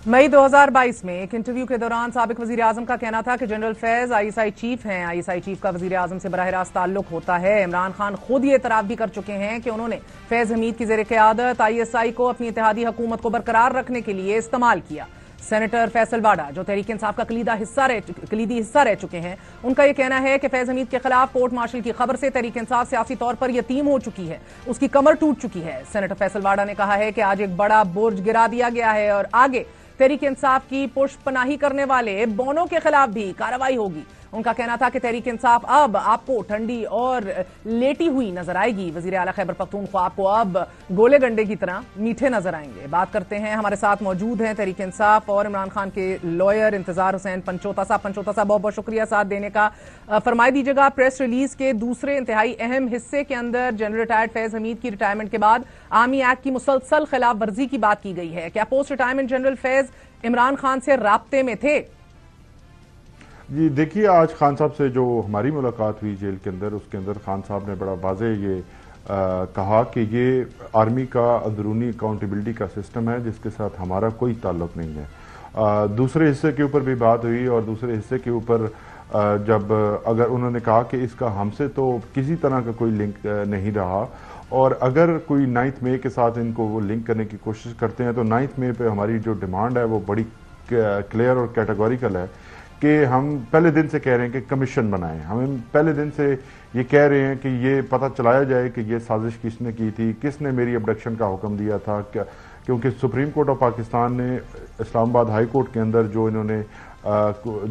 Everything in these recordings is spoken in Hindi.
मई 2022 में एक इंटरव्यू के दौरान साबिक वजीर आजम का कहना था कि जनरल फैज आईएसआई चीफ हैं। आईएसआई चीफ का वजीर आजम से बराह रास्त ताल्लुक होता है। इमरान खान खुद ये इतराफ भी कर चुके हैं कि उन्होंने फैज हमीद की जेर क़यादत आईएसआई को अपनी इत्तेहादी हुकूमत को बरकरार रखने के लिए इस्तेमाल किया। सेनेटर फैसल वाडा, जो तहरीक इंसाफ का कलीदी हिस्सा रह चुके हैं, उनका यह कहना है कि फैज हमीद के खिलाफ कोर्ट मार्शल की खबर से तहरीक इंसाफ सियासी तौर पर यतीम हो चुकी है, उसकी कमर टूट चुकी है। सेनेटर फैसल वाडा ने कहा है कि आज एक बड़ा बुर्ज गिरा दिया गया है और आगे तहरीक इंसाफ की पुष्पनाही करने वाले बोनों के खिलाफ भी कार्रवाई होगी। उनका कहना था कि तहरीक इंसाफ अब आपको ठंडी और लेटी हुई नजर आएगी। वजीर आला खैबर पख्तूनख्वा आपको अब गोले गंडे की तरह मीठे नजर आएंगे। बात करते हैं, हमारे साथ मौजूद हैं तहरीक इंसाफ और इमरान खान के लॉयर इंतजार हुसैन पंचोता साहब। पंचोता साहब, बहुत बहुत शुक्रिया साथ देने का। फरमाई दीजिएगा, प्रेस रिलीज के दूसरे इंतहाई अहम हिस्से के अंदर जनरल रिटायर्ड फैज हमीद की रिटायरमेंट के बाद आर्मी एक्ट की मुसलसल खिलाफ वर्जी की बात की गई है। क्या post retirement general Faiz Imran Khan से राब्ते में थे? जी देखिए, आज खान साहब से जो हमारी मुलाकात हुई जेल के अंदर, उसके अंदर खान साहब ने बड़ा वाज़े ये कहा कि ये आर्मी का अंदरूनी अकाउंटेबिलिटी का सिस्टम है जिसके साथ हमारा कोई ताल्लुक नहीं है। दूसरे हिस्से के ऊपर भी बात हुई और दूसरे हिस्से के ऊपर जब अगर उन्होंने कहा कि इसका हमसे तो किसी तरह का कोई लिंक नहीं रहा, और अगर कोई 9 मई के साथ इनको वो लिंक करने की कोशिश करते हैं तो 9 मई पे हमारी जो डिमांड है वो बड़ी क्लियर और कैटेगोरिकल है कि हम पहले दिन से कह रहे हैं कि कमीशन बनाएं। हम पहले दिन से ये कह रहे हैं कि ये पता चलाया जाए कि ये साजिश किसने की थी, किसने मेरी अबडक्शन का हुक्म दिया था। क्योंकि सुप्रीम कोर्ट ऑफ पाकिस्तान ने इस्लामाबाद हाई कोर्ट के अंदर जो इन्होंने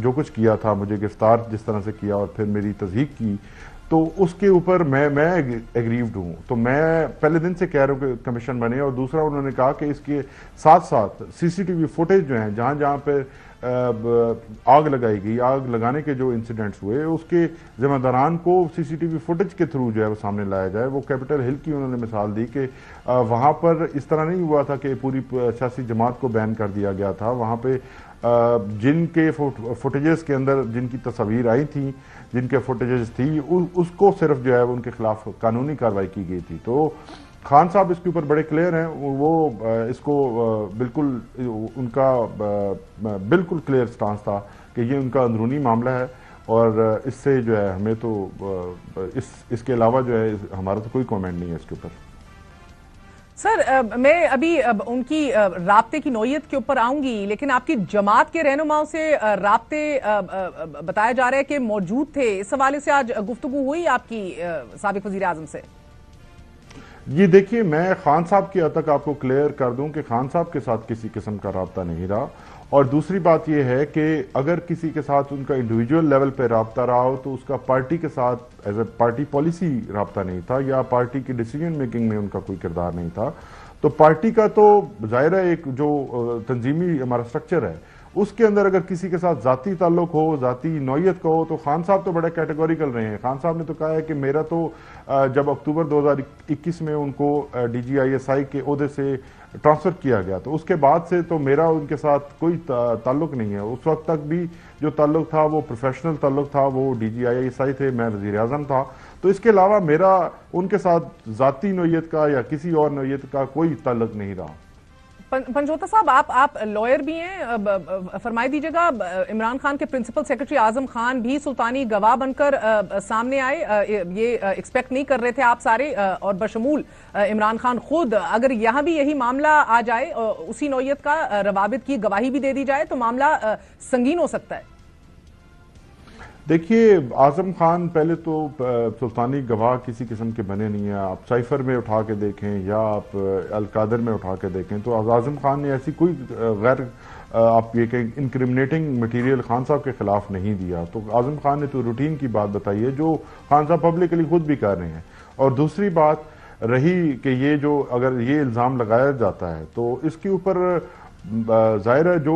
जो कुछ किया था, मुझे गिरफ्तार जिस तरह से किया और फिर मेरी तस्दीक की, तो उसके ऊपर मैं एग्रीव्ड हूँ। तो मैं पहले दिन से कह रहा हूँ कि कमीशन बने। और दूसरा उन्होंने कहा कि इसके साथ साथ सीसीटीवी फुटेज जो हैं, जहाँ जहाँ पे आग लगाई गई, आग लगाने के जो इंसिडेंट्स हुए, उसके जिम्मेदारान को सीसीटीवी फुटेज के थ्रू जो है वो सामने लाया जाए। वो कैपिटल हिल की उन्होंने मिसाल दी कि वहाँ पर इस तरह नहीं हुआ था कि पूरी सियासी जमात को बैन कर दिया गया था। वहाँ पे जिनके फुटेजेस के अंदर जिनकी तस्वीर आई थी, जिनके फुटेजेस थी, उसको सिर्फ जो है उनके खिलाफ कानूनी कार्रवाई की गई थी। तो खान साहब इसके ऊपर बड़े क्लियर हैं। वो इसको बिल्कुल उनका बिल्कुल क्लियर स्टांस था कि ये उनका अंदरूनी मामला है और इससे जो है हमें तो इसके अलावा जो है हमारा तो कोई कमेंट नहीं है इसके ऊपर। सर, मैं अभी उनकी राब्ते की नौयत के ऊपर आऊंगी, लेकिन आपकी जमात के रहनुमाओं से राब्ते बताया जा रहा है कि मौजूद थे। इस हवाले से आज गुफ्तगू हुई आपकी साबिक वजीर आजम से? जी देखिए, मैं खान साहब की हद तक आपको क्लियर कर दूं कि खान साहब के साथ किसी किस्म का राब्ता नहीं रहा। और दूसरी बात यह है कि अगर किसी के साथ उनका इंडिविजुअल लेवल पे राब्ता रहा हो तो उसका पार्टी के साथ एज ए पार्टी पॉलिसी राब्ता नहीं था, या पार्टी की डिसीजन मेकिंग में उनका कोई किरदार नहीं था। तो पार्टी का तो ज़ाहिर है एक जो तंजीमी हमारा स्ट्रक्चर है उसके अंदर अगर किसी के साथ जाती ताल्लुक हो, जाती नौयत का हो, तो खान साहब तो बड़े कैटेगोरिकल रहे हैं। खान साहब ने तो कहा है कि मेरा तो जब अक्टूबर 2021 में उनको DGISI के ओहदे से ट्रांसफ़र किया गया तो उसके बाद से तो मेरा उनके साथ कोई ताल्लुक नहीं है। उस वक्त तक भी जो ताल्लुक था वो प्रोफेशनल ताल्लुक था, वो DGISI थे, मैं वज़ीर आज़म था। तो इसके अलावा मेरा उनके साथ ज़ाती नौयत का या किसी और नौयत का कोई ताल्लुक नहीं रहा। पंचोता साहब, आप लॉयर भी हैं, फरमाई दीजिएगा, इमरान खान के प्रिंसिपल सेक्रेटरी आजम खान भी सुल्तानी गवाह बनकर सामने आए। ये एक्सपेक्ट नहीं कर रहे थे आप सारे, और बशमूल इमरान खान खुद। अगर यहाँ भी यही मामला आ जाए, उसी नौयत का रवाबित की गवाही भी दे दी जाए तो मामला संगीन हो सकता है। देखिए, आजम खान पहले तो सुल्तानी गवाह किसी किस्म के बने नहीं है। आप साइफर में उठा के देखें या आप अलकादर में उठा के देखें तो आजम खान ने ऐसी कोई गैर आप ये कहें इंक्रिमिनेटिंग मटेरियल खान साहब के खिलाफ नहीं दिया। तो आजम खान ने तो रूटीन की बात बताई है जो खान साहब पब्लिकली खुद भी कर रहे हैं। और दूसरी बात रही कि ये जो अगर ये इल्ज़ाम लगाया जाता है तो इसके ऊपर जाहिर है जो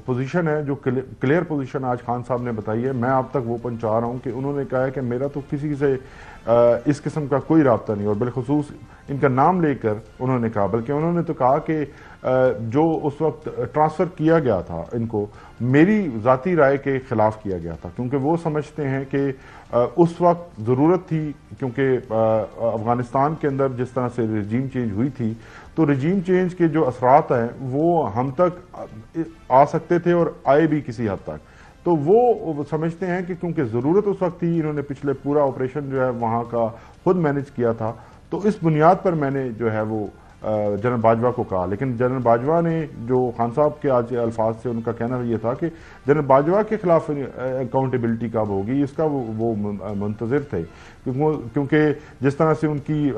पोजीशन है, जो क्लियर पोजीशन आज खान साहब ने बताई है, मैं आप तक वो पहुंचा रहा हूं कि उन्होंने कहा है कि मेरा तो किसी से इस किस्म का कोई राब्ता नहीं। और बिलखुसूस इनका नाम लेकर उन्होंने कहा, बल्कि उन्होंने तो कहा कि जो उस वक्त ट्रांसफर किया गया था इनको, मेरी जाती राय के खिलाफ किया गया था, क्योंकि वो समझते हैं कि उस वक्त जरूरत थी, क्योंकि अफगानिस्तान के अंदर जिस तरह से रजीम चेंज हुई थी, तो रजीम चेंज के जो असरात हैं वो हम तक आ सकते थे और आए भी किसी हद तक। तो वो समझते हैं कि क्योंकि जरूरत उस वक्त थी, इन्होंने पिछले पूरा ऑपरेशन जो है वहां का खुद मैनेज किया था, तो इस बुनियाद पर मैंने जो है वो जनरल बाजवा को कहा। लेकिन जनरल बाजवा ने जो खान साहब के आज अल्फाज से उनका कहना ये था कि जनरल बाजवा के खिलाफ अकाउंटेबिलिटी कब होगी, इसका वो मुंतजिर थे, क्योंकि जिस तरह से उनकी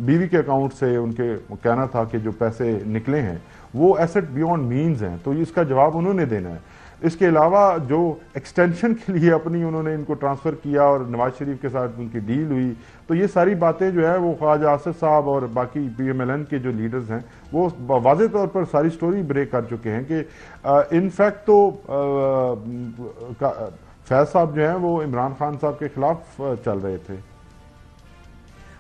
बीवी के अकाउंट से उनके कहना था कि जो पैसे निकले हैं वो एसेट बियॉन्ड मीन्स हैं, तो इसका जवाब उन्होंने देना है। इसके अलावा जो एक्सटेंशन के लिए अपनी उन्होंने इनको ट्रांसफर किया और नवाज शरीफ के साथ उनकी डील हुई, तो ये सारी बातें जो है वो ख्वाजा आसिफ साहब और बाकी PMLN के जो लीडर्स हैं वो वाज़े तौर पर सारी स्टोरी ब्रेक कर चुके हैं कि इनफैक्ट तो फैज साहब जो हैं वो इमरान खान साहब के खिलाफ चल रहे थे।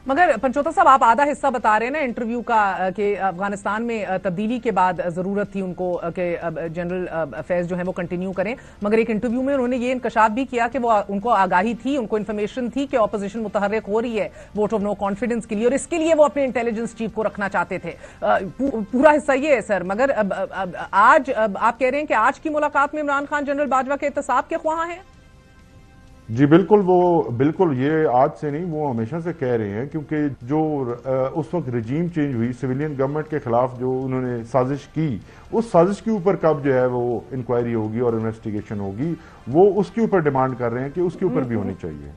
मगर पंचोता साहब, आप आधा हिस्सा बता रहे हैं ना इंटरव्यू का कि अफगानिस्तान में तब्दीली के बाद जरूरत थी उनको कि जनरल फैज जो है वो कंटिन्यू करें, मगर एक इंटरव्यू में उन्होंने ये इंकशाफ भी किया कि वो उनको आगाही थी, उनको इन्फॉर्मेशन थी कि ऑपोजिशन मुतहर्रिक हो रही है वोट ऑफ नो कॉन्फिडेंस के लिए, और इसके लिए वो अपने इंटेलिजेंस चीफ को रखना चाहते थे। पूरा हिस्सा ये है सर। मगर आज आप कह रहे हैं कि आज की मुलाकात में इमरान खान जनरल बाजवा के एहतसाब के ख्वाह हैं? जी बिल्कुल, वो बिल्कुल ये आज से नहीं, वो हमेशा से कह रहे हैं, क्योंकि जो उस वक्त रजीम चेंज हुई, सिविलियन गवर्नमेंट के खिलाफ जो उन्होंने साजिश की, उस साजिश के ऊपर कब जो है वो इंक्वायरी होगी और इन्वेस्टिगेशन होगी, वो उसके ऊपर डिमांड कर रहे हैं कि उसके ऊपर भी होनी चाहिए।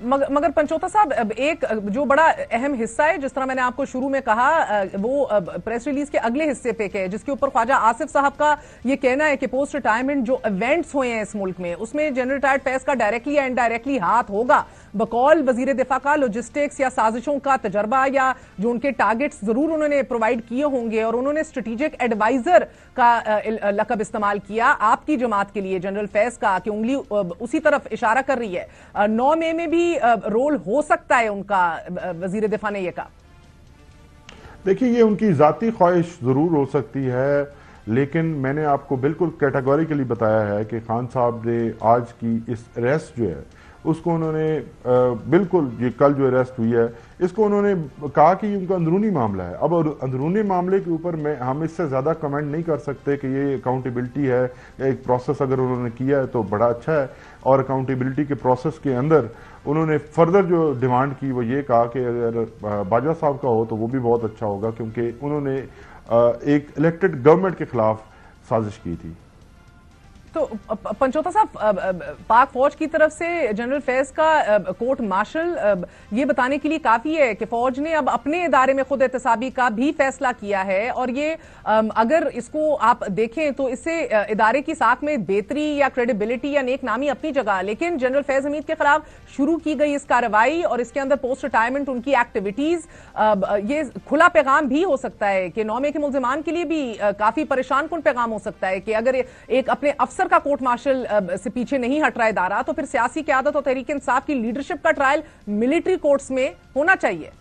मगर पंचोता साहब, एक जो बड़ा अहम हिस्सा है, जिस तरह मैंने आपको शुरू में कहा, वो प्रेस रिलीज के अगले हिस्से पे है, जिसके ऊपर ख्वाजा आसिफ साहब का ये कहना है कि पोस्ट रिटायरमेंट जो इवेंट्स हुए हैं इस मुल्क में, उसमें जनरल रिटायर्ड फैज का डायरेक्टली या इनडायरेक्टली हाथ होगा। बकौल वजीर दिफा का लॉजिस्टिक्स या साजिशों का तजर्बा या जो उनके टारगेट्स जरूर उन्होंने प्रोवाइड किए होंगे, और उन्होंने स्ट्रेटेजिक एडवाइजर का लकब इस्तेमाल किया आपकी जमात के लिए जनरल फैज का, कि उंगली उसी तरफ इशारा कर रही है। 9 मई में भी रोल हो सकता है उनका, वजीर दिफा ने यह कहा। देखिए, ये उनकी जाती ख्वाहिश जरूर हो सकती है, लेकिन मैंने आपको बिल्कुल कैटेगोरिकली बताया है कि खान साहब ने आज की इस अरेस्ट जो है उसको उन्होंने बिल्कुल, ये कल जो अरेस्ट हुई है, इसको उन्होंने कहा कि ये उनका अंदरूनी मामला है। अब अंदरूनी मामले के ऊपर हम इससे ज़्यादा कमेंट नहीं कर सकते कि ये अकाउंटेबिलिटी है, एक प्रोसेस अगर उन्होंने किया है तो बड़ा अच्छा है, और अकाउंटेबिलिटी के प्रोसेस के अंदर उन्होंने फर्दर जो डिमांड की वो ये कहा कि अगर बाजवा साहब का हो तो वो भी बहुत अच्छा होगा, क्योंकि उन्होंने एक इलेक्टेड गवर्नमेंट के खिलाफ साजिश की थी। तो पंचोता साहब, पाक फौज की तरफ से जनरल फैज का कोर्ट मार्शल ये बताने के लिए काफी है कि फौज ने अब अपने इदारे में खुद एहतसाबी का भी फैसला किया है, और ये अगर इसको आप देखें तो इससे इदारे की साख में बेहतरी या क्रेडिबिलिटी या नेक नामी अपनी जगह, लेकिन जनरल फैज हमीद के खिलाफ शुरू की गई इस कार्रवाई और इसके अंदर पोस्ट रिटायरमेंट उनकी एक्टिविटीज, ये खुला पैगाम भी हो सकता है कि 9 मई के मुल्जिमान के लिए भी काफी परेशान कुन पैगाम हो सकता है कि अगर एक अपने अफसर का कोर्ट मार्शल से पीछे नहीं हट रहा है इदारा, तो फिर सियासी क़यादत और तहरीक इंसाफ की लीडरशिप का ट्रायल मिलिट्री कोर्ट्स में होना चाहिए।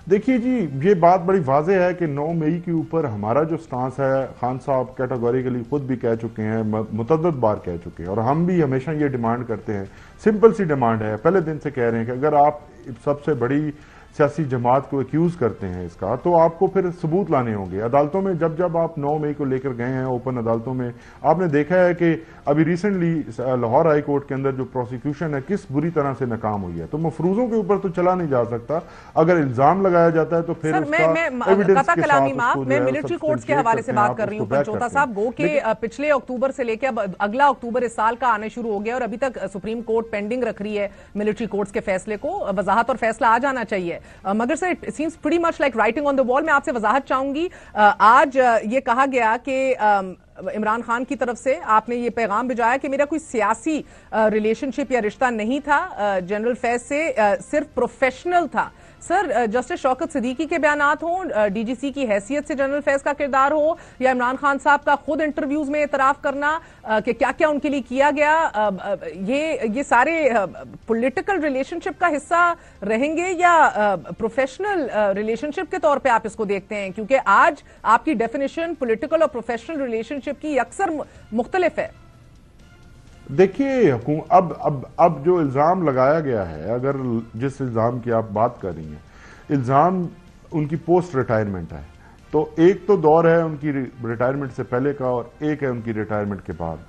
देखिए जी, ये बात बड़ी वाज़ेह है कि 9 मई के ऊपर हमारा जो स्टांस है, खान साहब कैटेगोरिकली खुद भी कह चुके हैं, मुतअद्दिद बार कह चुके हैं, और हम भी हमेशा ये डिमांड करते हैं, सिंपल सी डिमांड है, पहले दिन से कह रहे हैं कि अगर आप सबसे बड़ी सियासी जमात को एक्यूज करते हैं इसका, तो आपको फिर सबूत लाने होंगे अदालतों में। जब जब आप 9 मई को लेकर गए हैं ओपन अदालतों में, आपने देखा है कि अभी रिसेंटली लाहौर हाई कोर्ट के अंदर जो प्रोसिक्यूशन है किस बुरी तरह से नाकाम हुई है। तो मफरूजों के ऊपर तो चला नहीं जा सकता, अगर इल्जाम लगाया जाता है तो फिर मैं मिलिट्री कोर्ट्स के हवाले से बात कर रही हूँ पंचोता साहब। गो के पिछले अक्टूबर से लेकर अगला अक्टूबर इस साल का आने शुरू हो गया और अभी तक सुप्रीम कोर्ट पेंडिंग रख रही है मिलिट्री कोर्ट्स के फैसले को। वजाहत और फैसला आ जाना चाहिए, मगर sir it seems pretty much like writing on the wall. मैं आपसे वजाहत चाहूंगी, आज ये कहा गया कि इमरान खान की तरफ से आपने ये पैगाम भिजवाया कि मेरा कोई सियासी रिलेशनशिप या रिश्ता नहीं था जनरल फैज से, सिर्फ प्रोफेशनल था। सर, जस्टिस शौकत सिद्दीकी के बयानात हों, डीजीसी की हैसियत से जनरल फैज का किरदार हो, या इमरान खान साहब का खुद इंटरव्यूज में एतराफ करना कि क्या क्या उनके लिए किया गया, ये सारे पॉलिटिकल रिलेशनशिप का हिस्सा रहेंगे या प्रोफेशनल रिलेशनशिप के तौर पे आप इसको देखते हैं? क्योंकि आज आपकी डेफिनेशन पॉलिटिकल और प्रोफेशनल रिलेशनशिप की अक्सर मुख्तलिफ है। देखिए, अब जो इल्ज़ाम लगाया गया है, अगर जिस इल्ज़ाम की आप बात कर रही हैं, इल्ज़ाम उनकी पोस्ट रिटायरमेंट है। तो एक तो दौर है उनकी रिटायरमेंट से पहले का और एक है उनकी रिटायरमेंट के बाद।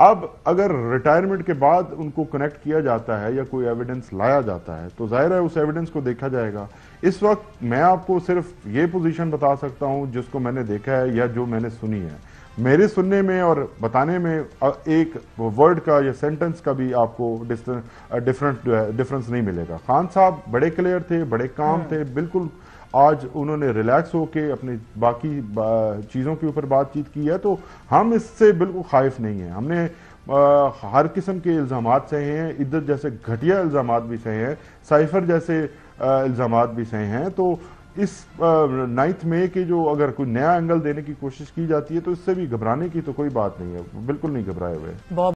अब अगर रिटायरमेंट के बाद उनको कनेक्ट किया जाता है या कोई एविडेंस लाया जाता है तो जाहिर है उस एविडेंस को देखा जाएगा। इस वक्त मैं आपको सिर्फ ये पोजीशन बता सकता हूं जिसको मैंने देखा है या जो मैंने सुनी है। मेरे सुनने में और बताने में एक वर्ड का या सेंटेंस का भी आपको डिफरेंस नहीं मिलेगा। खान साहब बड़े क्लियर थे, बड़े काम थे, बिल्कुल। आज उन्होंने रिलैक्स होके अपनी बाकी चीज़ों के ऊपर बातचीत की है, तो हम इससे बिल्कुल खाइफ नहीं है। हमने हर किस्म के इल्ज़ामात सहे हैं, इद्दत जैसे घटिया इल्ज़ामात भी सहे हैं, साइफर जैसे इल्ज़ामात भी सहे हैं। तो इस 9 मई के जो अगर कोई नया एंगल देने की कोशिश की जाती है तो इससे भी घबराने की तो कोई बात नहीं है, बिल्कुल नहीं घबराए हुए।